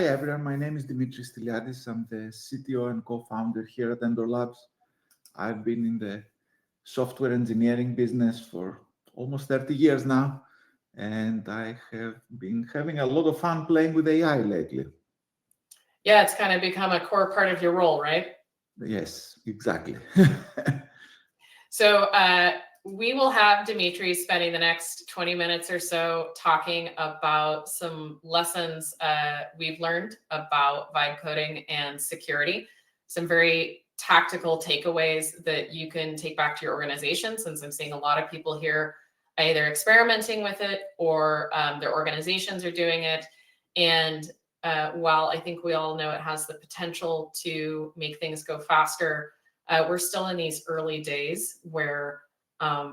Hi everyone, my name is Dimitri Stiliadis. I'm the CTO and co-founder here at Endor Labs. I've been in the software engineering business for almost 30 years now, and I have been having a lot of fun playing with AI lately. Yeah, it's kind of become a core part of your role, right? Yes, exactly. So we will have Dimitri spending the next 20 minutes or so talking about some lessons we've learned about vibe coding and security, some very tactical takeaways that you can take back to your organization, since I'm seeing a lot of people here either experimenting with it or their organizations are doing it. And while I think we all know it has the potential to make things go faster, we're still in these early days where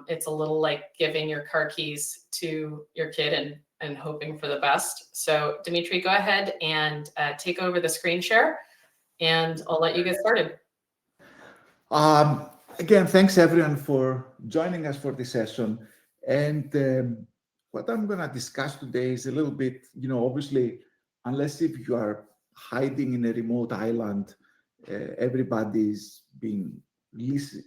it's a little like giving your car keys to your kid and hoping for the best. So Dimitri, go ahead and take over the screen share, and I'll let you get started. Again, thanks everyone for joining us for this session. And what I'm going to discuss today is a little bit, obviously, unless if you are hiding in a remote island, everybody's been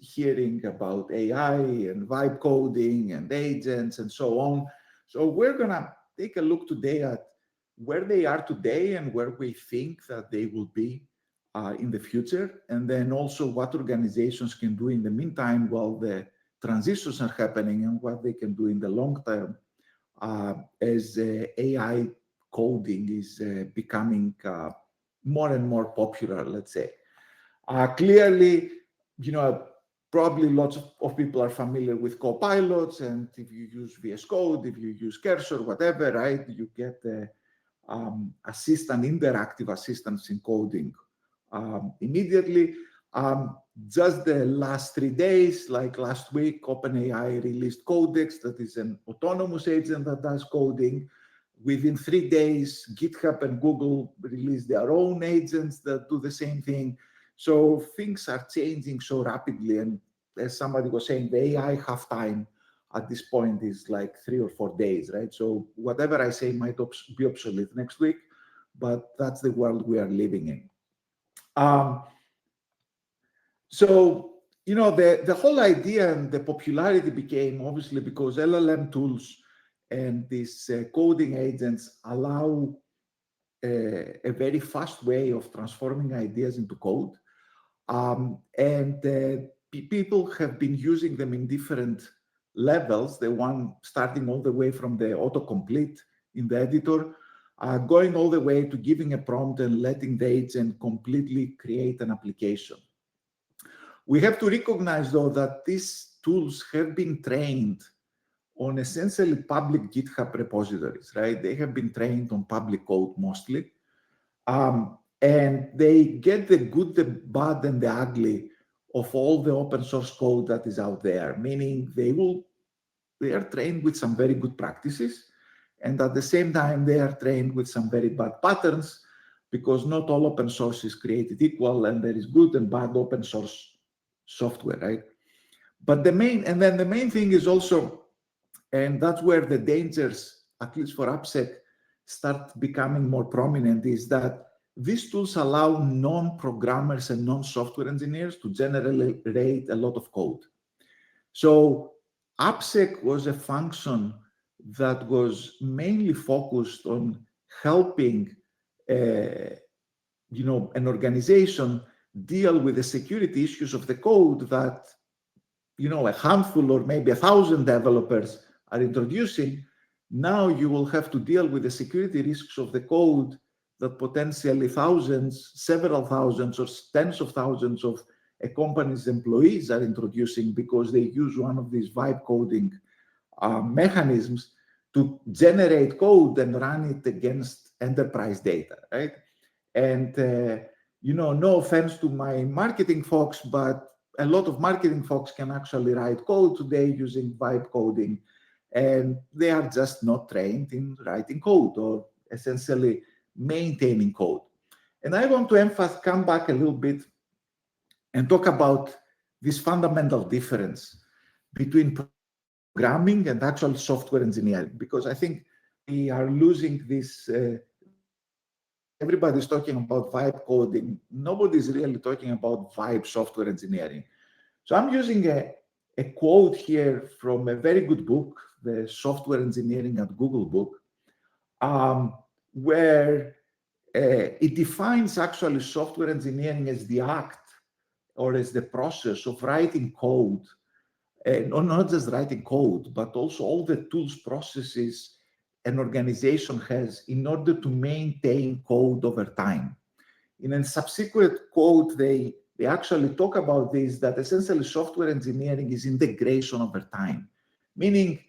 hearing about AI and vibe coding and agents and so on. So we're going to take a look today at where they are today and where we think that they will be in the future, and then also what organizations can do in the meantime while the transitions are happening, and what they can do in the long term as AI coding is becoming more and more popular, let's say. Clearly, probably lots of people are familiar with copilots, and if you use VS Code, if you use Cursor, whatever, right, you get interactive assistance in coding immediately. Just the last 3 days, like last week, OpenAI released Codex, that is an autonomous agent that does coding. Within 3 days, GitHub and Google released their own agents that do the same thing. So things are changing so rapidly. And as somebody was saying, the AI halftime at this point is like 3 or 4 days, right? So whatever I say might be obsolete next week, but that's the world we are living in. So, the whole idea and the popularity became obviously because LLM tools and these coding agents allow a very fast way of transforming ideas into code. People have been using them in different levels. The one starting all the way from the autocomplete in the editor, going all the way to giving a prompt and letting the agent completely create an application. We have to recognize, though, that these tools have been trained on essentially public GitHub repositories, right? They have been trained on public code mostly. And they get the good, the bad, and the ugly of all the open source code that is out there, meaning they are trained with some very good practices, and at the same time, they are trained with some very bad patterns, because not all open source is created equal, and there is good and bad open source software, right? But the main thing is also, and that's where the dangers, at least for AppSec, start becoming more prominent, is that these tools allow non-programmers and non-software engineers to generate a lot of code. So AppSec was a function that was mainly focused on helping an organization deal with the security issues of the code that a handful or maybe 1,000 developers are introducing. Now you will have to deal with the security risks of the code that potentially thousands, several thousands, or tens of thousands of a company's employees are introducing, because they use one of these vibe coding mechanisms to generate code and run it against enterprise data, right? And no offense to my marketing folks, but a lot of marketing folks can actually write code today using vibe coding, and they are just not trained in writing code or essentially maintaining code. And I want to come back a little bit and talk about this fundamental difference between programming and actual software engineering, because I think we are losing this everybody's talking about vibe coding. Nobody's really talking about vibe software engineering. So I'm using a quote here from a very good book, the Software Engineering at Google book, where it defines actually software engineering as the act or as the process of writing code, not just writing code, but also all the tools, processes an organization has in order to maintain code over time. In a subsequent quote, they actually talk about this, that essentially software engineering is integration over time, meaning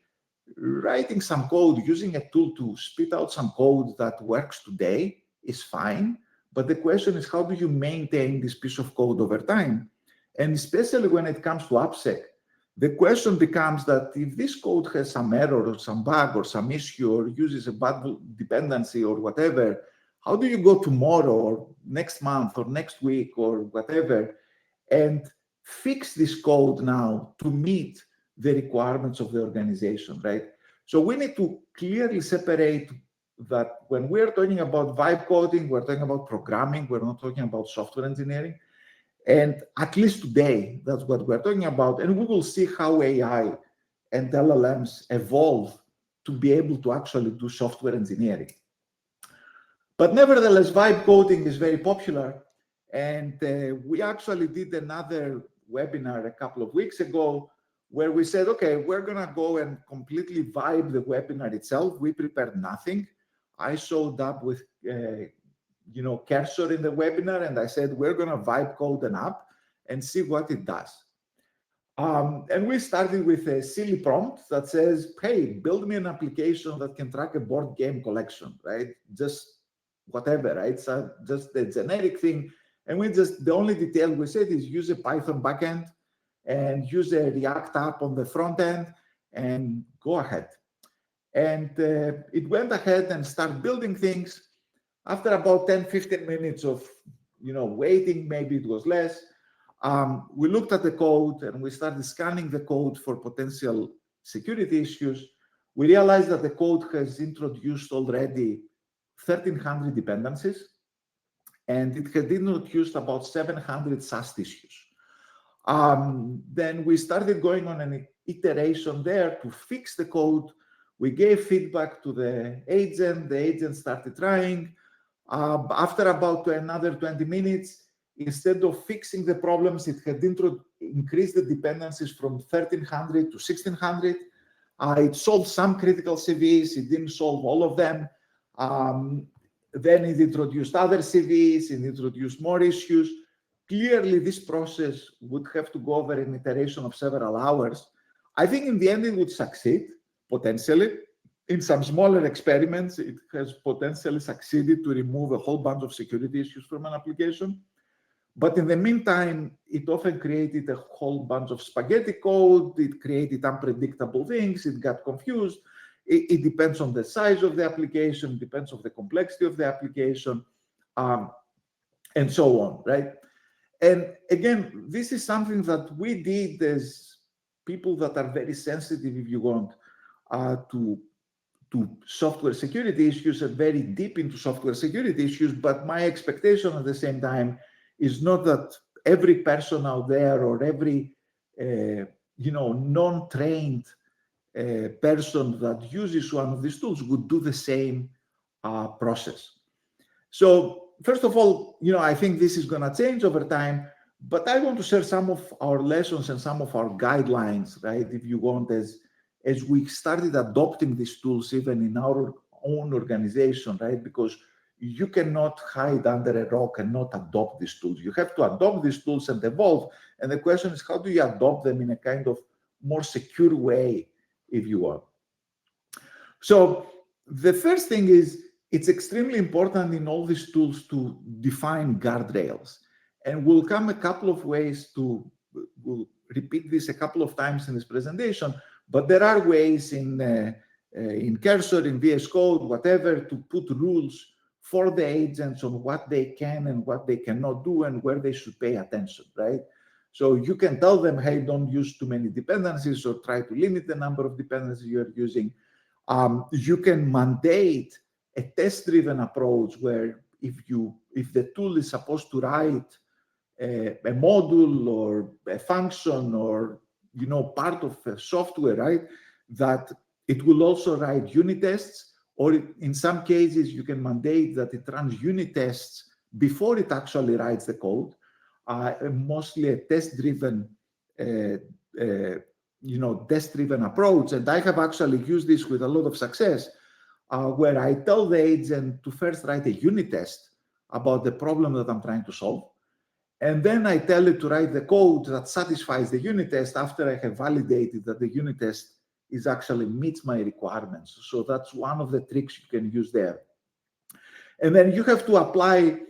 writing some code, using a tool to spit out some code that works today is fine, but the question is, how do you maintain this piece of code over time? And especially when it comes to AppSec, the question becomes that if this code has some error or some bug or some issue or uses a bad dependency or whatever, how do you go tomorrow or next month or next week or whatever and fix this code now to meet the requirements of the organization, right? So we need to clearly separate that when we're talking about vibe coding, we're talking about programming, we're not talking about software engineering. And at least today, that's what we're talking about. And we will see how AI and LLMs evolve to be able to actually do software engineering. But nevertheless, vibe coding is very popular. And we actually did another webinar a couple of weeks ago where we said, okay, we're going to go and completely vibe the webinar itself. We prepared nothing. I showed up with cursor in the webinar, and I said, we're going to vibe code an app and see what it does. And we started with a silly prompt that says, hey, build me an application that can track a board game collection, right? Just whatever, right? So just the generic thing. And the only detail we said is use a Python backend and use a React app on the front end and go ahead. And it went ahead and started building things. After about 10, 15 minutes of waiting, maybe it was less, we looked at the code and we started scanning the code for potential security issues. We realized that the code has introduced already 1,300 dependencies, and it had introduced about 700 SAST issues. Then we started going on an iteration there to fix the code. We gave feedback to the agent started trying. After about another 20 minutes, instead of fixing the problems, it had increased the dependencies from 1,300 to 1,600. It solved some critical CVs. It didn't solve all of them. Then it introduced other CVs. It introduced more issues. Clearly, this process would have to go over an iteration of several hours. I think in the end, it would succeed, potentially. In some smaller experiments, it has potentially succeeded to remove a whole bunch of security issues from an application. But in the meantime, it often created a whole bunch of spaghetti code. It created unpredictable things. It got confused. It depends on the size of the application, depends on the complexity of the application, and so on, right? And again, this is something that we did as people that are very sensitive, if you want, to software security issues and very deep into software security issues. But my expectation at the same time is not that every person out there or every non-trained person that uses one of these tools would do the same process. So first of all, I think this is going to change over time, but I want to share some of our lessons and some of our guidelines, right? If you want, as we started adopting these tools even in our own organization, right? Because you cannot hide under a rock and not adopt these tools. You have to adopt these tools and evolve. And the question is, how do you adopt them in a kind of more secure way, if you want? So the first thing is, it's extremely important in all these tools to define guardrails. And we'll come a couple of ways we'll repeat this a couple of times in this presentation, but there are ways in Cursor, in VS Code, whatever, to put rules for the agents on what they can and what they cannot do and where they should pay attention, right? So you can tell them, hey, don't use too many dependencies or try to limit the number of dependencies you're using. You can mandate a test-driven approach where if the tool is supposed to write a module or a function or part of a software, right, that it will also write unit tests, or in some cases you can mandate that it runs unit tests before it actually writes the code. Mostly a test-driven test-driven approach, and I have actually used this with a lot of success, where I tell the agent to first write a unit test about the problem that I'm trying to solve, and then I tell it to write the code that satisfies the unit test after I have validated that the unit test is actually meets my requirements. So that's one of the tricks you can use there. And then you have to apply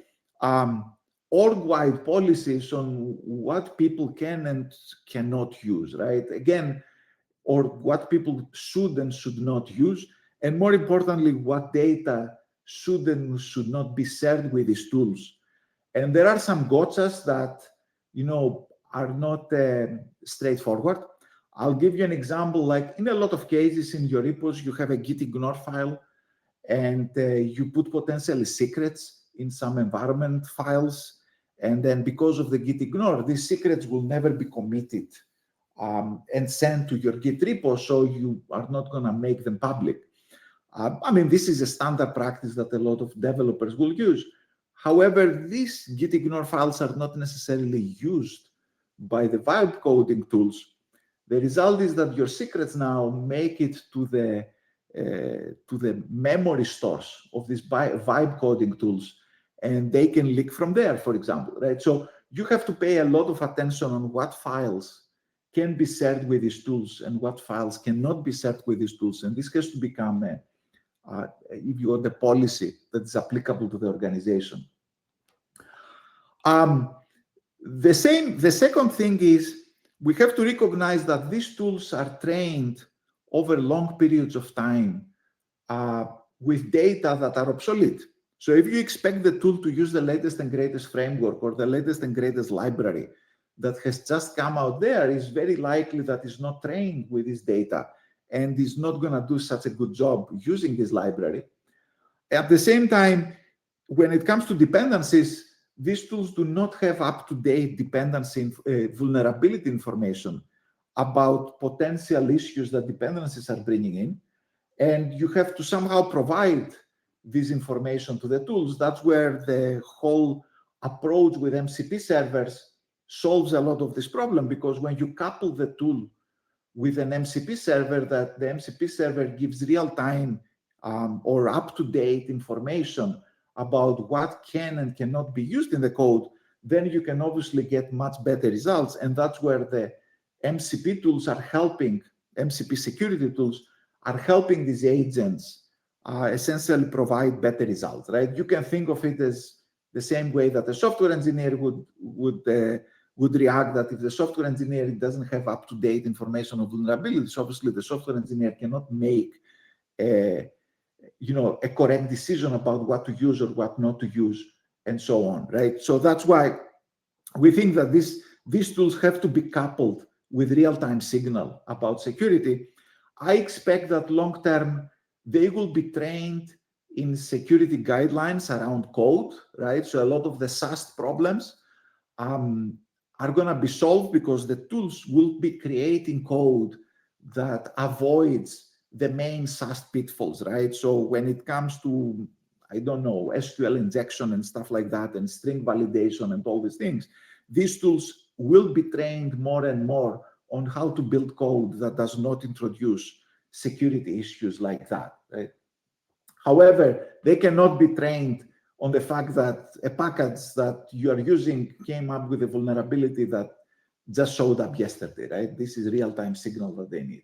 org-wide policies on what people can and cannot use, right? Again, or what people should and should not use, and more importantly, what data should and should not be shared with these tools. And there are some gotchas that, are not straightforward. I'll give you an example. Like in a lot of cases in your repos, you have a git ignore file, and you put potentially secrets in some environment files. And then because of the git ignore, these secrets will never be committed and sent to your Git repo, so you are not going to make them public. This is a standard practice that a lot of developers will use. However, these git ignore files are not necessarily used by the vibe coding tools. The result is that your secrets now make it to the memory stores of these vibe coding tools, and they can leak from there, for example, right? So you have to pay a lot of attention on what files can be shared with these tools and what files cannot be shared with these tools. And this has to become if you want the policy that is applicable to the organization. The second thing is we have to recognize that these tools are trained over long periods of time with data that are obsolete. So if you expect the tool to use the latest and greatest framework or the latest and greatest library that has just come out there, it's very likely that it's not trained with this data and is not going to do such a good job using this library. At the same time, when it comes to dependencies, these tools do not have up-to-date dependency vulnerability information about potential issues that dependencies are bringing in. And you have to somehow provide this information to the tools. That's where the whole approach with MCP servers solves a lot of this problem, because when you couple the tool with an MCP server, that the MCP server gives real-time or up-to-date information about what can and cannot be used in the code, then you can obviously get much better results. And that's where the MCP tools are helping, MCP security tools are helping these agents essentially provide better results, right? You can think of it as the same way that a software engineer would react, that if the software engineer doesn't have up-to-date information on vulnerabilities, obviously the software engineer cannot make a correct decision about what to use or what not to use, and so on, right? So that's why we think that these tools have to be coupled with real-time signal about security. I expect that long-term, they will be trained in security guidelines around code, right? So a lot of the SAST problems are going to be solved because the tools will be creating code that avoids the main SAST pitfalls, right? So when it comes to, I don't know, SQL injection and stuff like that, and string validation and all these things, these tools will be trained more and more on how to build code that does not introduce security issues like that, right? However, they cannot be trained on the fact that a package that you are using came up with a vulnerability that just showed up yesterday, right? This is real-time signal that they need.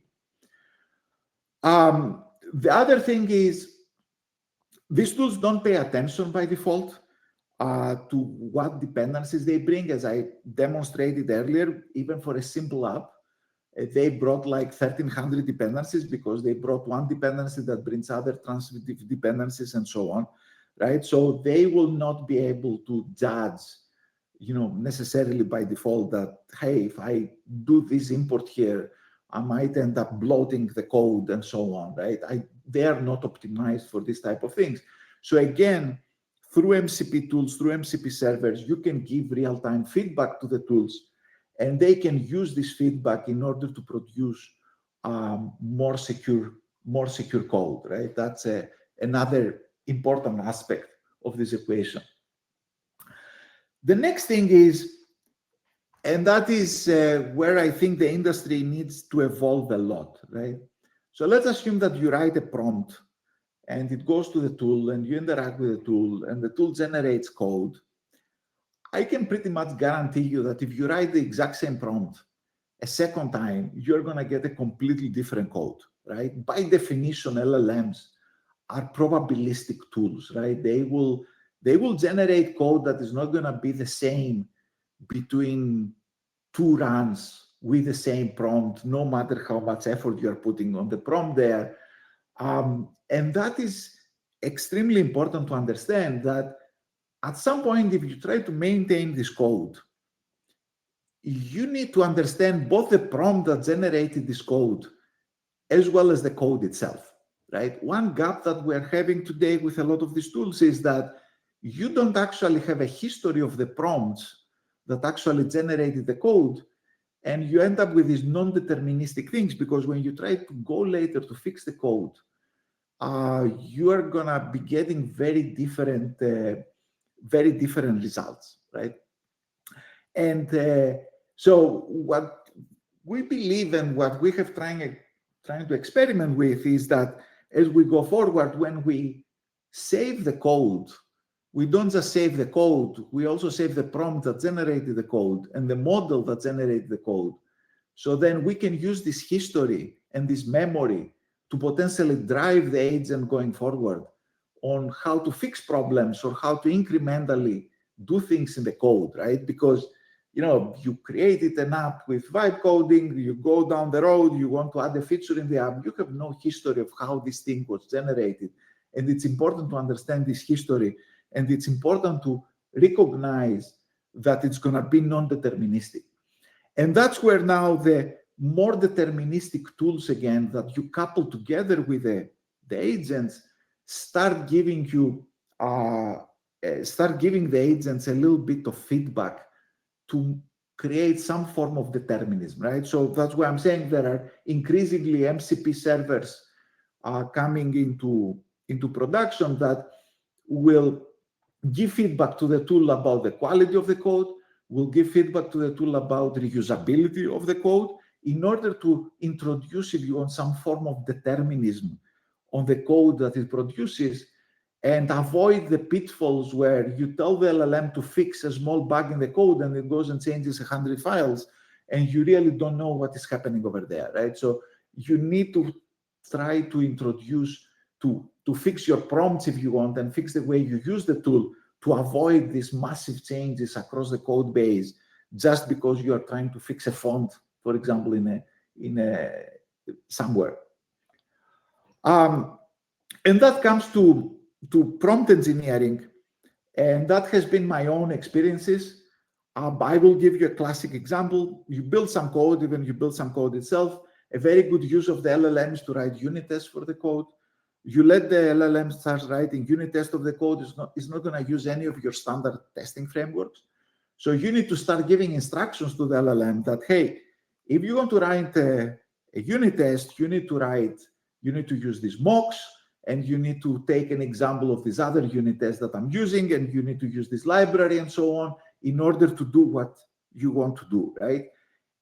The other thing is, these tools don't pay attention by default to what dependencies they bring. As I demonstrated earlier, even for a simple app, they brought like 1,300 dependencies because they brought one dependency that brings other transitive dependencies and so on, right? So they will not be able to judge, necessarily by default that, hey, if I do this import here, I might end up bloating the code and so on, right? They are not optimized for this type of things. So again, through MCP tools, through MCP servers, you can give real-time feedback to the tools, and they can use this feedback in order to produce more secure code, right? That's another important aspect of this equation. The next thing is, and that is where I think the industry needs to evolve a lot, right? So let's assume that you write a prompt and it goes to the tool and you interact with the tool and the tool generates code. I can pretty much guarantee you that if you write the exact same prompt a second time, you're going to get a completely different code, right? By definition, LLMs are probabilistic tools, right? They will generate code that is not going to be the same between two runs with the same prompt, no matter how much effort you're putting on the prompt there. And that is extremely important to understand, that at some point, if you try to maintain this code, you need to understand both the prompt that generated this code as well as the code itself, right? One gap that we're having today with a lot of these tools is that you don't actually have a history of the prompts that actually generated the code, and you end up with these non-deterministic things, because when you try to go later to fix the code, you are gonna be getting very different results, right? And so what we believe and what we have trying to experiment with is that as we go forward, when we save the code, we don't just save the code, we also save the prompt that generated the code and the model that generated the code. So then we can use this history and this memory to potentially drive the agent going forward on how to fix problems or how to incrementally do things in the code, right? Because you created an app with vibe coding, you go down the road, you want to add a feature in the app, you have no history of how this thing was generated. And it's important to understand this history, and it's important to recognize that it's going to be non-deterministic. And that's where now the more deterministic tools, again, that you couple together with the agents, start giving the agents a little bit of feedback to create some form of determinism, right? So that's why I'm saying there are increasingly MCP servers coming into production that will give feedback to the tool about the quality of the code, will give feedback to the tool about reusability of the code, in order to introduce, if you want, some form of determinism on the code that it produces, and avoid the pitfalls where you tell the LLM to fix a small bug in the code and it goes and changes 100 files, and you really don't know what is happening over there, right? So you need to try to introduce, to fix your prompts, if you want, and fix the way you use the tool to avoid these massive changes across the code base, just because you are trying to fix a font, for example, somewhere. And that comes to prompt engineering, and that has been my own experiences. I will give you a classic example. You build some code, even you build some code itself. A very good use of the LLM is to write unit tests for the code. You let the LLM start writing unit tests of the code. It's not going to use any of your standard testing frameworks. So you need to start giving instructions to the LLM that, hey, if you want to write a unit test, you need to use these mocks, and you need to take an example of this other unit test that I'm using, and you need to use this library and so on in order to do what you want to do, right?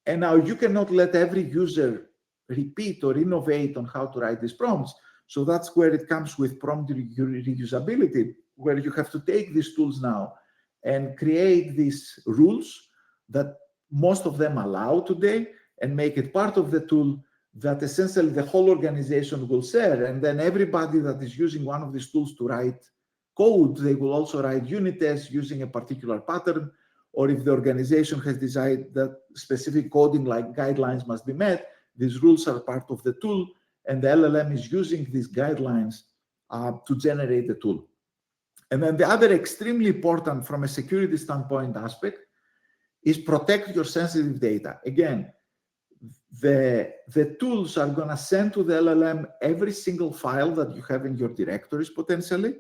And now you cannot let every user repeat or innovate on how to write these prompts. So that's where it comes with prompt reusability, where you have to take these tools now and create these rules that most of them allow today, and make it part of the tool that essentially the whole organization will share. And then everybody that is using one of these tools to write code, they will also write unit tests using a particular pattern. Or if the organization has decided that specific coding like guidelines must be met, these rules are part of the tool, and the LLM is using these guidelines to generate the tool. And then the other extremely important from a security standpoint aspect is protect your sensitive data. Again, the tools are going to send to the LLM every single file that you have in your directories potentially,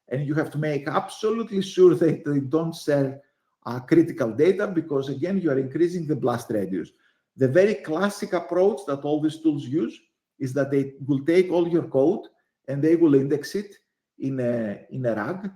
And you have to make absolutely sure that they don't share critical data, because again, you are increasing the blast radius. The very classic approach that all these tools use is that they will take all your code and they will index it in a RAG,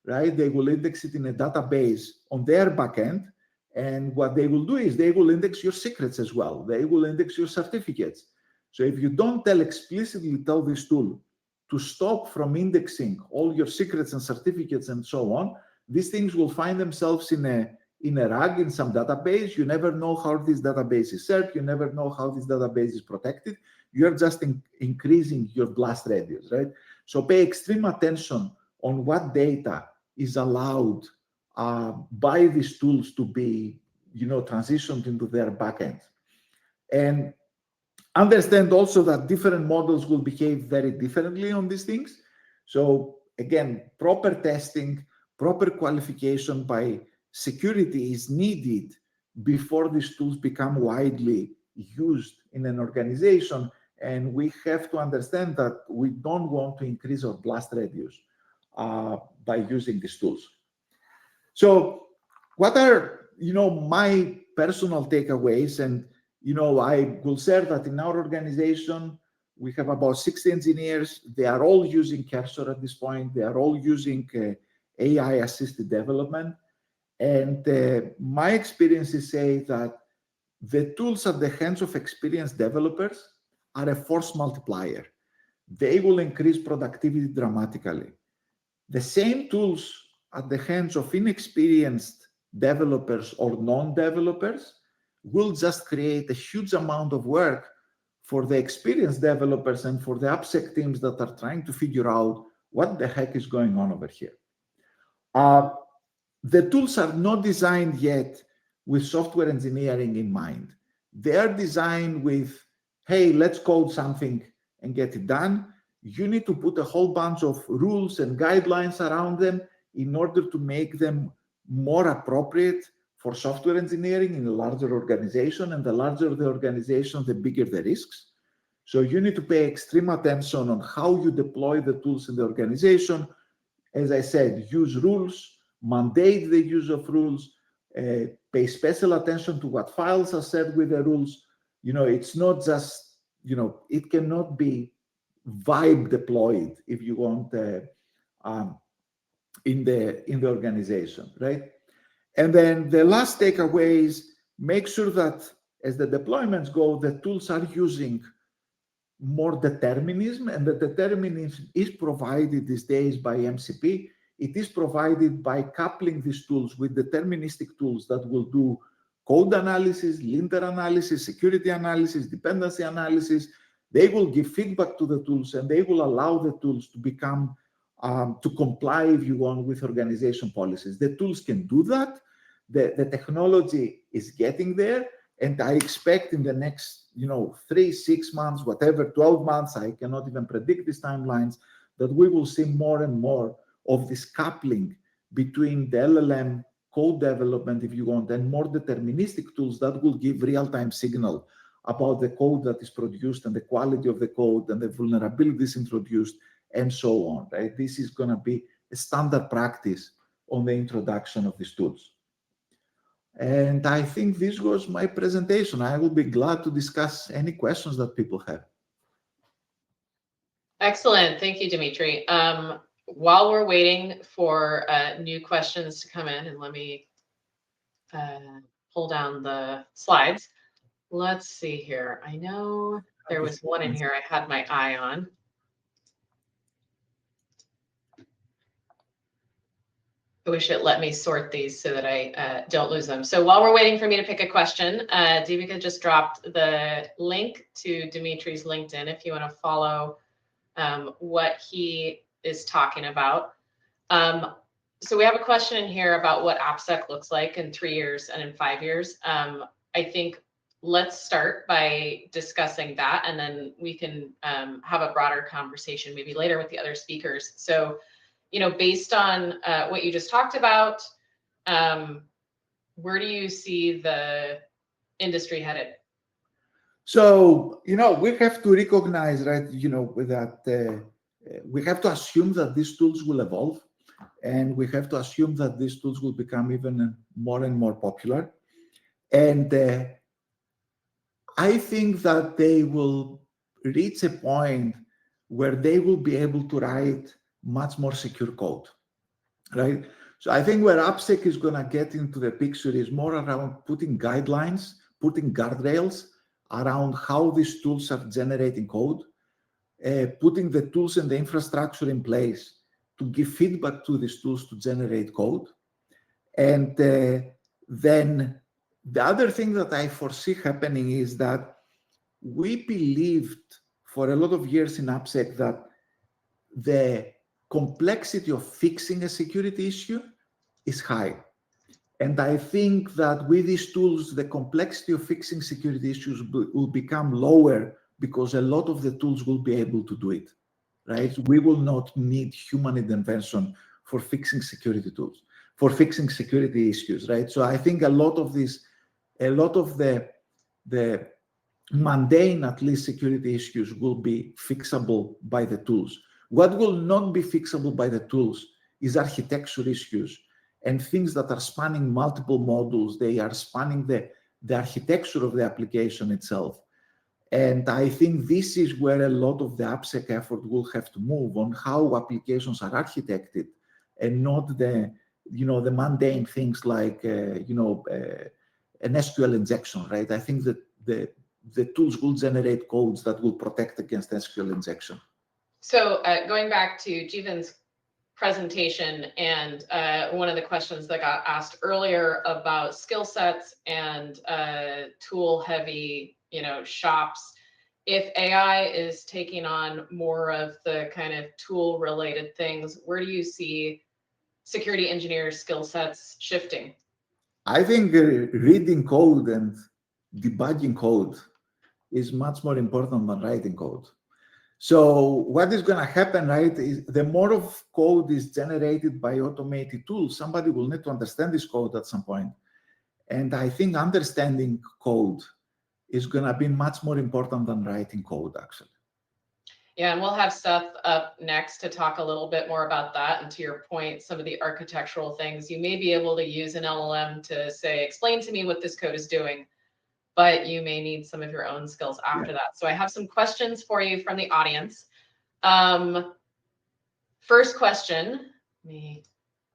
right? They will index it in a database on their backend. And what they will do is they will index your secrets as well. They will index your certificates. So if you don't explicitly tell this tool to stop from indexing all your secrets and certificates and so on, these things will find themselves in a RAG, in some database. You never know how this database is served. You never know how this database is protected. You're just increasing your blast radius, right? So pay extreme attention on what data is allowed by these tools to be, transitioned into their backend. And understand also that different models will behave very differently on these things. So again, proper testing, proper qualification by security is needed before these tools become widely used in an organization. And we have to understand that we don't want to increase our blast radius by using these tools. So what are, my personal takeaways? And, I will share that in our organization, we have about 60 engineers. They are all using Cursor at this point. They are all using AI-assisted development. And my experiences say that the tools at the hands of experienced developers are a force multiplier. They will increase productivity dramatically. The same tools at the hands of inexperienced developers or non-developers will just create a huge amount of work for the experienced developers and for the AppSec teams that are trying to figure out what the heck is going on over here. The tools are not designed yet with software engineering in mind. They are designed with, hey, let's code something and get it done. You need to put a whole bunch of rules and guidelines around them in order to make them more appropriate for software engineering in a larger organization. And the larger the organization, the bigger the risks. So you need to pay extreme attention on how you deploy the tools in the organization. As I said, use rules, mandate the use of rules, pay special attention to what files are set with the rules. It's not just, it cannot be vibe deployed, if you want, in the organization, right? And then the last takeaway is make sure that as the deployments go, the tools are using more determinism, and the determinism is provided these days by MCP. It is provided by coupling these tools with deterministic tools that will do code analysis, linter analysis, security analysis, dependency analysis. They will give feedback to the tools, and they will allow the tools to become, to comply, if you want, with organization policies. The tools can do that. The technology is getting there. And I expect in the next, 3, 6 months, whatever, 12 months, I cannot even predict these timelines, that we will see more and more of this coupling between the LLM code development, if you want, and more deterministic tools that will give real-time signal about the code that is produced and the quality of the code and the vulnerabilities introduced and so on, right? This is going to be a standard practice on the introduction of these tools. And I think this was my presentation. I will be glad to discuss any questions that people have. Excellent. Thank you, Dimitri. While we're waiting for new questions to come in, and let me pull down the slides. Let's see here. I know there was one in here I had my eye on. I wish it let me sort these so that I don't lose them. So while we're waiting for me to pick a question, Devika just dropped the link to Dimitri's LinkedIn if you want to follow what he is talking about. So we have a question in here about what AppSec looks like in 3 years and in 5 years. I think let's start by discussing that, and then we can have a broader conversation maybe later with the other speakers. So, based on what you just talked about, where do you see the industry headed? So, we have to recognize, right, that we have to assume that these tools will evolve. and we have to assume that these tools will become even more and more popular. And I think that they will reach a point where they will be able to write much more secure code, right? So I think where AppSec is going to get into the picture is more around putting guidelines, putting guardrails around how these tools are generating code, putting the tools and the infrastructure in place to give feedback to these tools to generate code. And then the other thing that I foresee happening is that we believed for a lot of years in AppSec that the complexity of fixing a security issue is high. And I think that with these tools, the complexity of fixing security issues will become lower because a lot of the tools will be able to do it, right? We will not need human intervention for fixing security tools, for fixing security issues, right? So I think a lot of the mundane, at least, security issues will be fixable by the tools. What will not be fixable by the tools is architecture issues and things that are spanning multiple modules. They are spanning the architecture of the application itself. And I think this is where a lot of the AppSec effort will have to move on, how applications are architected, and not the mundane things like an SQL injection, right? I think that the tools will generate codes that will protect against SQL injection. So going back to Jeevan's presentation and one of the questions that got asked earlier about skill sets and tool heavy, shops, if AI is taking on more of the kind of tool related things, where do you see security engineers' skill sets shifting? I think reading code and debugging code is much more important than writing code. So what is going to happen, right, is the more of code is generated by automated tools, somebody will need to understand this code at some point. And I think understanding code is going to be much more important than writing code, actually. Yeah, and we'll have Seth up next to talk a little bit more about that. And to your point, some of the architectural things, you may be able to use an LLM to say, explain to me what this code is doing, but you may need some of your own skills after that. So I have some questions for you from the audience. First question, let me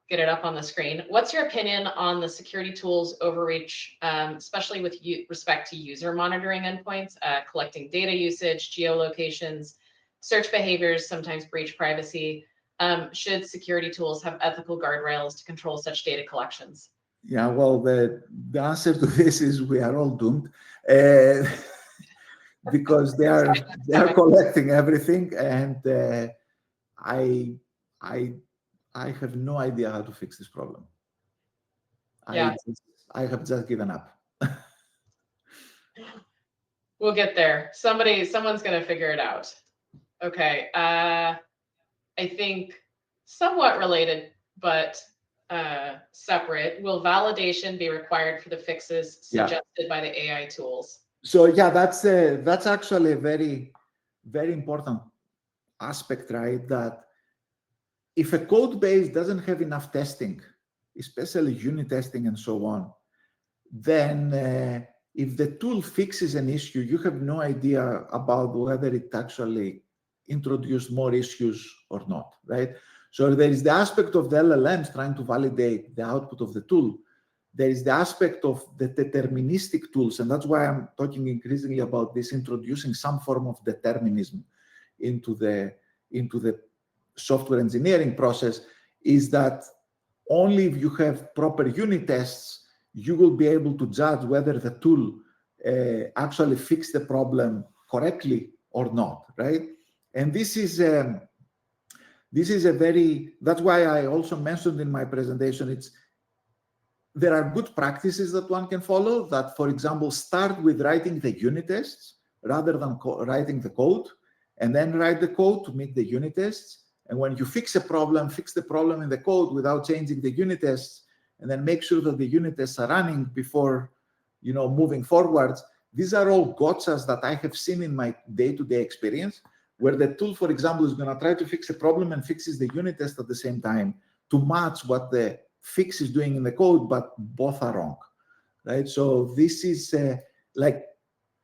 get it up on the screen. What's your opinion on the security tools overreach, especially with respect to user monitoring endpoints, collecting data usage, geolocations, search behaviors, sometimes breach privacy? Should security tools have ethical guardrails to control such data collections? Yeah, well, the answer to this is we are all doomed because they are collecting everything, and I have no idea how to fix this problem. Yeah. I have just given up. We'll get there. Someone's going to figure it out. Okay. I think somewhat related, but separate. Will validation be required for the fixes suggested by the AI tools? So yeah, that's actually a very, very important aspect, right? That if a code base doesn't have enough testing, especially unit testing and so on, then if the tool fixes an issue, you have no idea about whether it actually introduced more issues or not, right? So there is the aspect of the LLMs trying to validate the output of the tool. There is the aspect of the deterministic tools, and that's why I'm talking increasingly about this, introducing some form of determinism into the software engineering process, is that only if you have proper unit tests, you will be able to judge whether the tool actually fixed the problem correctly or not, right? And this is that's why I also mentioned in my presentation, there are good practices that one can follow that, for example, start with writing the unit tests rather than writing the code, and then write the code to meet the unit tests. And when you fix the problem in the code without changing the unit tests, and then make sure that the unit tests are running before, moving forwards. These are all gotchas that I have seen in my day-to-day experience, where the tool, for example, is going to try to fix a problem and fixes the unit test at the same time. to match what the fix is doing in the code, but both are wrong, right? So this is like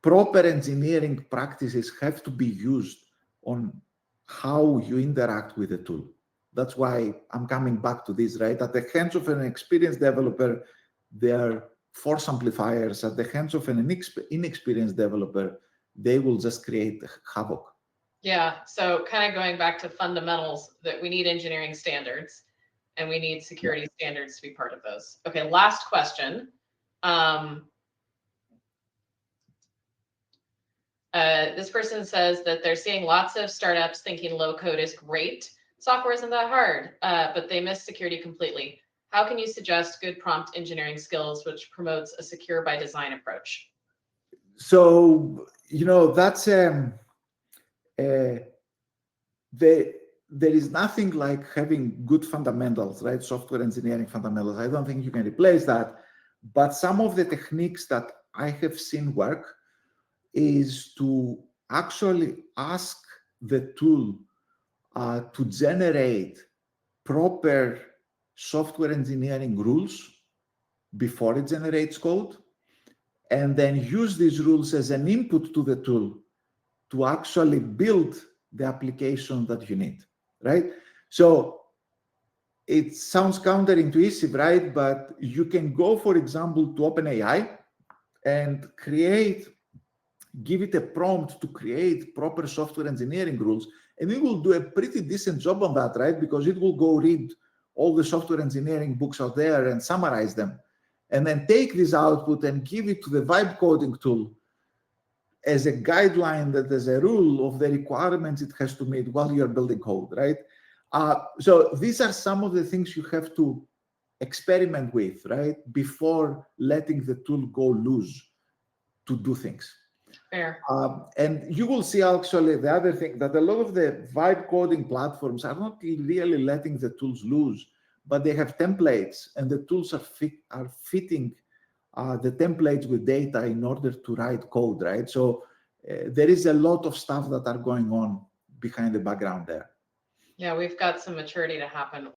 proper engineering practices have to be used on how you interact with the tool. That's why I'm coming back to this, right? At the hands of an experienced developer, they are force amplifiers. At the hands of an inexperienced developer, they will just create havoc. Yeah, so kind of going back to fundamentals, that we need engineering standards and we need security standards to be part of those. Okay, last question. This person says that they're seeing lots of startups thinking low code is great. Software isn't that hard, but they miss security completely. How can you suggest good prompt engineering skills which promotes a secure by design approach? So, that's there is nothing like having good fundamentals, right? Software engineering fundamentals. I don't think you can replace that. But some of the techniques that I have seen work is to actually ask the tool to generate proper software engineering rules before it generates code, and then use these rules as an input to the tool to actually build the application that you need, right? So it sounds counterintuitive, right? But you can go, for example, to OpenAI and give it a prompt to create proper software engineering rules, and it will do a pretty decent job on that, right? Because it will go read all the software engineering books out there and summarize them, and then take this output and give it to the vibe coding tool as a guideline, that there's a rule of the requirements it has to meet while you're building code, right? So these are some of the things you have to experiment with, right? Before letting the tool go loose to do things. Fair. And you will see actually the other thing, that a lot of the vibe coding platforms are not really letting the tools loose, but they have templates, and the tools are fitting the templates with data in order to write code, right? So there is a lot of stuff that are going on behind the background there. Yeah, we've got some maturity to happen